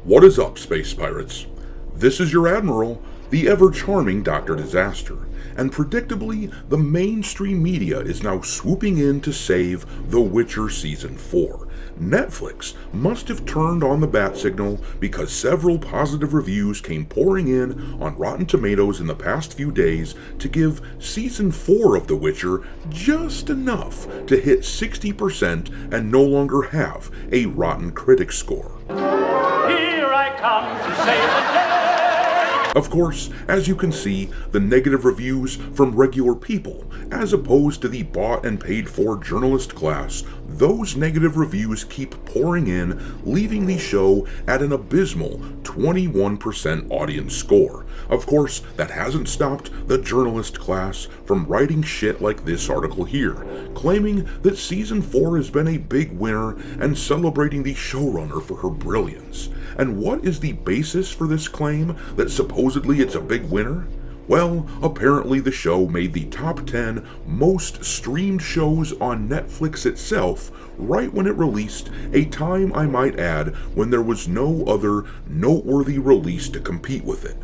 What is up, space pirates? This is your Admiral, the ever-charming Dr. Disaster, and predictably, the mainstream media is now swooping in to save The Witcher Season 4. Netflix must have turned on the bat signal because several positive reviews came pouring in on Rotten Tomatoes in the past few days to give Season 4 of The Witcher just enough to hit 60% and no longer have a Rotten Critics score. Here I come to save the day. Of course, as you can see, the negative reviews from regular people, as opposed to the bought and paid for journalist class, those negative reviews keep pouring in, leaving the show at an abysmal 21% audience score. Of course, that hasn't stopped the journalist class from writing shit like this article here, claiming that Season 4 has been a big winner and celebrating the showrunner for her brilliance. And what is the basis for this claim that supposedly it's a big winner? Well, apparently the show made the top 10 most streamed shows on Netflix itself right when it released, a time I might add when there was no other noteworthy release to compete with it.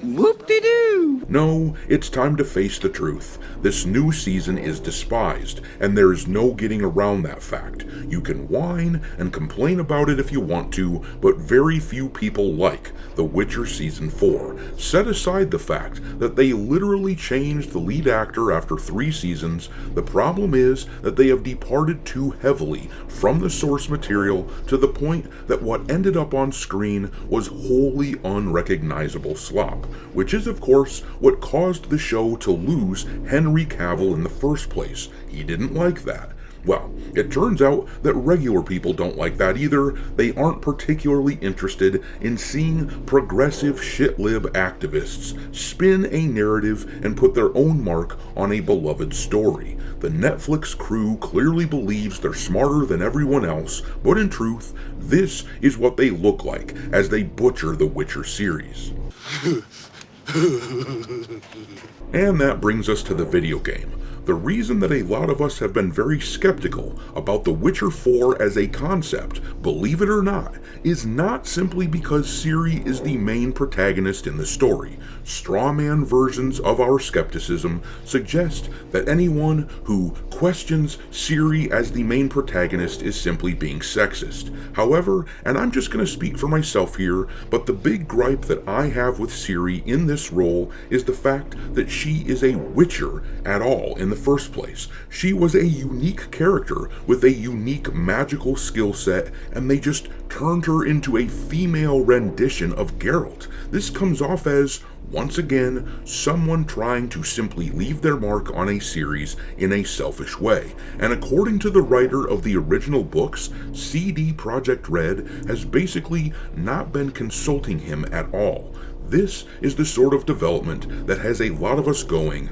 Whoop-de-doo! No, it's time to face the truth. This new season is despised, and there is no getting around that fact. You can whine and complain about it if you want to, but very few people like The Witcher Season 4. Set aside the fact that they literally changed the lead actor after 3 seasons, the problem is that they have departed too heavily from the source material to the point that what ended up on screen was wholly unrecognizable slop, which is of course what caused the show to lose Henry Cavill in the first place. He didn't like that. Well, it turns out that regular people don't like that either. They aren't particularly interested in seeing progressive shitlib activists spin a narrative and put their own mark on a beloved story. The Netflix crew clearly believes they're smarter than everyone else, but in truth, this is what they look like as they butcher the Witcher series. And that brings us to the video game. The reason that a lot of us have been very skeptical about The Witcher 4 as a concept, believe it or not, is not simply because Ciri is the main protagonist in the story. Strawman versions of our skepticism suggest that anyone who questions Ciri as the main protagonist is simply being sexist. However, and I'm just going to speak for myself here, but the big gripe that I have with Ciri in this role is the fact that she is a Witcher at all in the first place. She was a unique character with a unique magical skill set, and they just turned her into a female rendition of Geralt. This comes off as, once again, someone trying to simply leave their mark on a series in a selfish way. And according to the writer of the original books, CD Projekt Red has basically not been consulting him at all. This is the sort of development that has a lot of us going,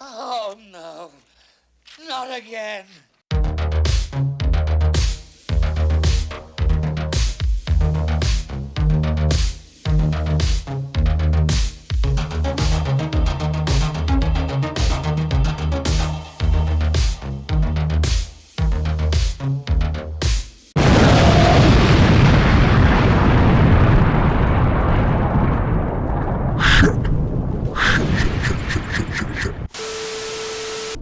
"Oh no, not again."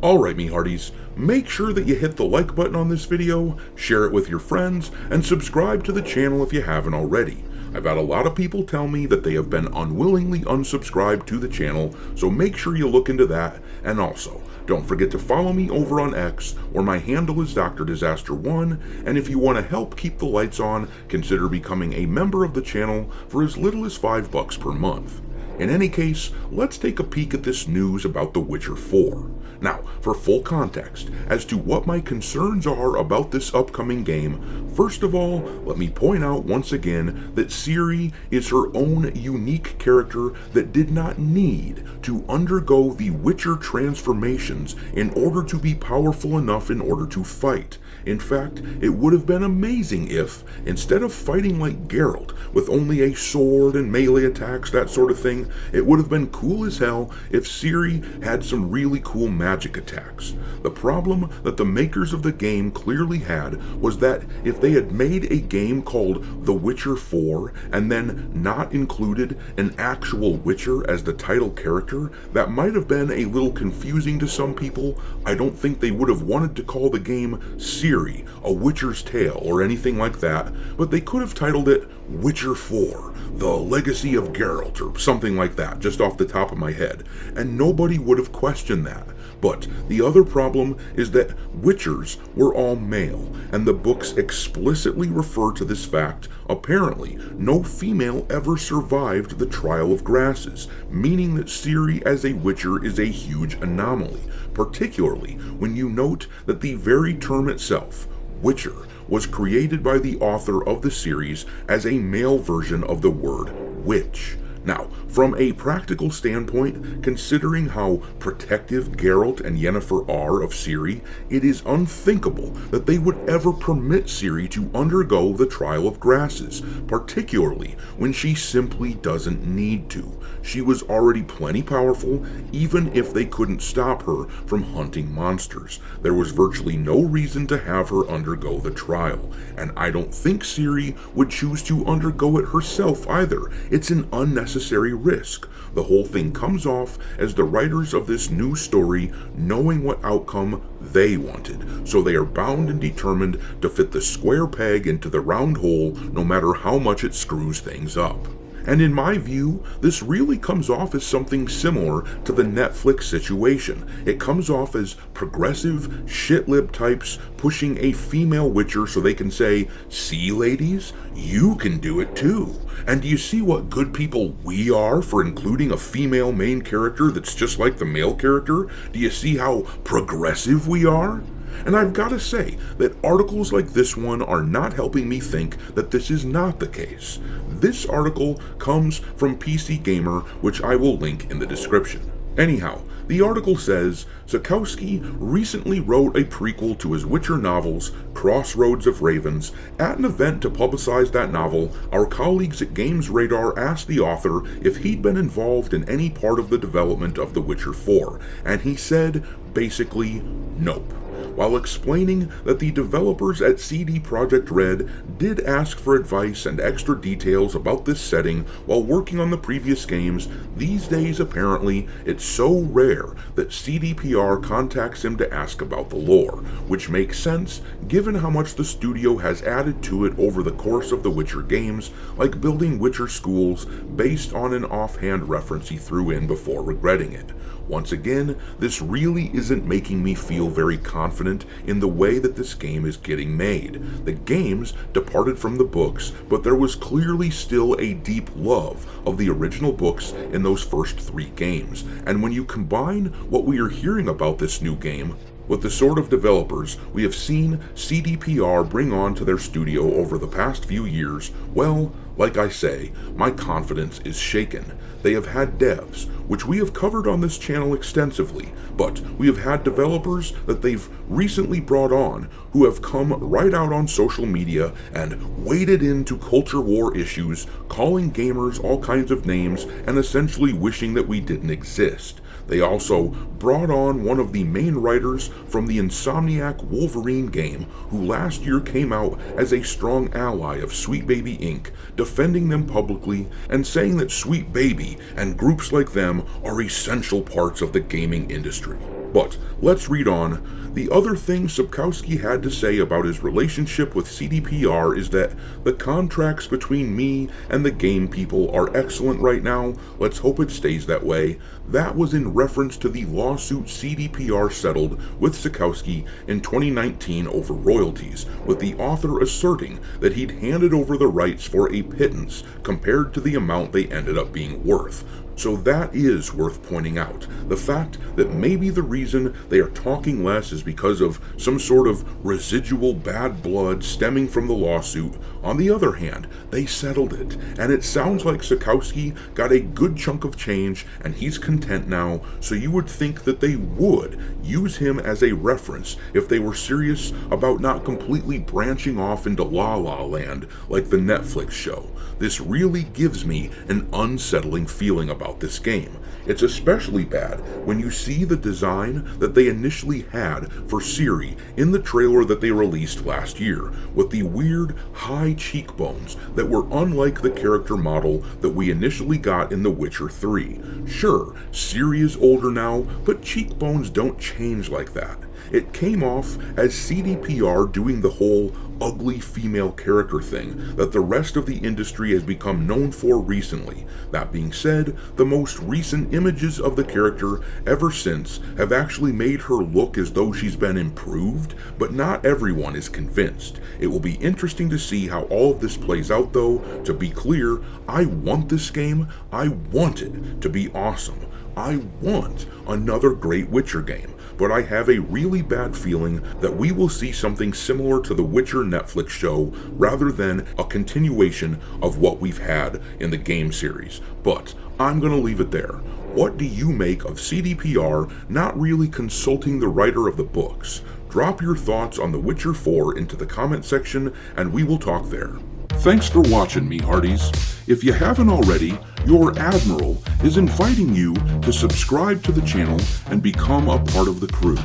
Alright, me hearties, make sure that you hit the like button on this video, share it with your friends, and subscribe to the channel if you haven't already. I've had a lot of people tell me that they have been unwillingly unsubscribed to the channel, so make sure you look into that, and also, don't forget to follow me over on X, where my handle is Dr. Disaster1, and if you want to help keep the lights on, consider becoming a member of the channel for as little as $5 per month. In any case, let's take a peek at this news about The Witcher 4. Now, for full context as to what my concerns are about this upcoming game, first of all, let me point out once again that Ciri is her own unique character that did not need to undergo the Witcher transformations in order to be powerful enough in order to fight. In fact, it would have been amazing if, instead of fighting like Geralt, with only a sword and melee attacks, that sort of thing, saying it would have been cool as hell if Ciri had some really cool magic attacks. The problem that the makers of the game clearly had was that if they had made a game called The Witcher 4 and then not included an actual Witcher as the title character, that might have been a little confusing to some people. I don't think they would have wanted to call the game Ciri, A Witcher's Tale, or anything like that, but they could have titled it Witcher 4, The Legacy of Geralt, or something like that, just off the top of my head, and nobody would have questioned that. But the other problem is that Witchers were all male, and the books explicitly refer to this fact. Apparently, no female ever survived the Trial of Grasses, meaning that Ciri as a Witcher is a huge anomaly, particularly when you note that the very term itself, Witcher, was created by the author of the series as a male version of the word witch. Now, from a practical standpoint, considering how protective Geralt and Yennefer are of Ciri, it is unthinkable that they would ever permit Ciri to undergo the Trial of Grasses, particularly when she simply doesn't need to. She was already plenty powerful, even if they couldn't stop her from hunting monsters. There was virtually no reason to have her undergo the trial, and I don't think Ciri would choose to undergo it herself either. It's an unnecessary risk. The whole thing comes off as the writers of this new story knowing what outcome they wanted, so they are bound and determined to fit the square peg into the round hole no matter how much it screws things up. And in my view, this really comes off as something similar to the Netflix situation. It comes off as progressive, shit-lib types pushing a female Witcher so they can say, "See, ladies, you can do it too. And do you see what good people we are for including a female main character that's just like the male character? Do you see how progressive we are?" And I've got to say that articles like this one are not helping me think that this is not the case. This article comes from PC Gamer, which I will link in the description. Anyhow, the article says, Sapkowski recently wrote a prequel to his Witcher novels, Crossroads of Ravens. At an event to publicize that novel, our colleagues at Games Radar asked the author if he'd been involved in any part of the development of The Witcher 4, and he said, basically, nope, while explaining that the developers at CD Projekt Red did ask for advice and extra details about this setting while working on the previous games. These days, apparently, it's so rare that CDPR contacts him to ask about the lore, which makes sense given how much the studio has added to it over the course of the Witcher games, like building Witcher schools based on an offhand reference he threw in before regretting it. Once again, this really isn't making me feel very confident in the way that this game is getting made. The games departed from the books, but there was clearly still a deep love of the original books in those first 3 games, and when you combine what we are hearing about this new game with the sort of developers we have seen CDPR bring on to their studio over the past few years, well, like I say, my confidence is shaken. They have had devs, which we have covered on this channel extensively, but we have had developers that they've recently brought on who have come right out on social media and waded into culture war issues, calling gamers all kinds of names and essentially wishing that we didn't exist. They also brought on one of the main writers from the Insomniac Wolverine game, who last year came out as a strong ally of Sweet Baby Inc., defending them publicly and saying that Sweet Baby and groups like them are essential parts of the gaming industry. But let's read on. The other thing Sapkowski had to say about his relationship with CDPR is that the contracts between me and the game people are excellent right now. Let's hope it stays that way. That was in reference to the lawsuit CDPR settled with Sapkowski in 2019 over royalties, with the author asserting that he'd handed over the rights for a pittance compared to the amount they ended up being worth. So that is worth pointing out. The fact that maybe the reason they are talking less is because of some sort of residual bad blood stemming from the lawsuit. On the other hand, they settled it, and it sounds like Sapkowski got a good chunk of change and he's content now, so you would think that they would use him as a reference if they were serious about not completely branching off into La La Land like the Netflix show. This really gives me an unsettling feeling about about this game. It's especially bad when you see the design that they initially had for Ciri in the trailer that they released last year, with the weird high cheekbones that were unlike the character model that we initially got in The Witcher 3. Sure, Ciri is older now, but cheekbones don't change like that. It came off as CDPR doing the whole ugly female character thing that the rest of the industry has become known for recently. That being said, the most recent images of the character ever since have actually made her look as though she's been improved, but not everyone is convinced. It will be interesting to see how all of this plays out though. To be clear, I want this game. I want it to be awesome. I want another great Witcher game, but I have a really bad feeling that we will see something similar to the Witcher Netflix show rather than a continuation of what we've had in the game series. But I'm gonna leave it there. What do you make of CDPR not really consulting the writer of the books? Drop your thoughts on The Witcher 4 into the comment section and we will talk there. Thanks for watching me, Hearties. If you haven't already, your Admiral is inviting you to subscribe to the channel and become a part of the crew.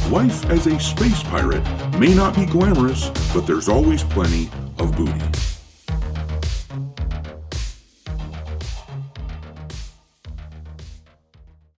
Life as a space pirate may not be glamorous, but there's always plenty of booty.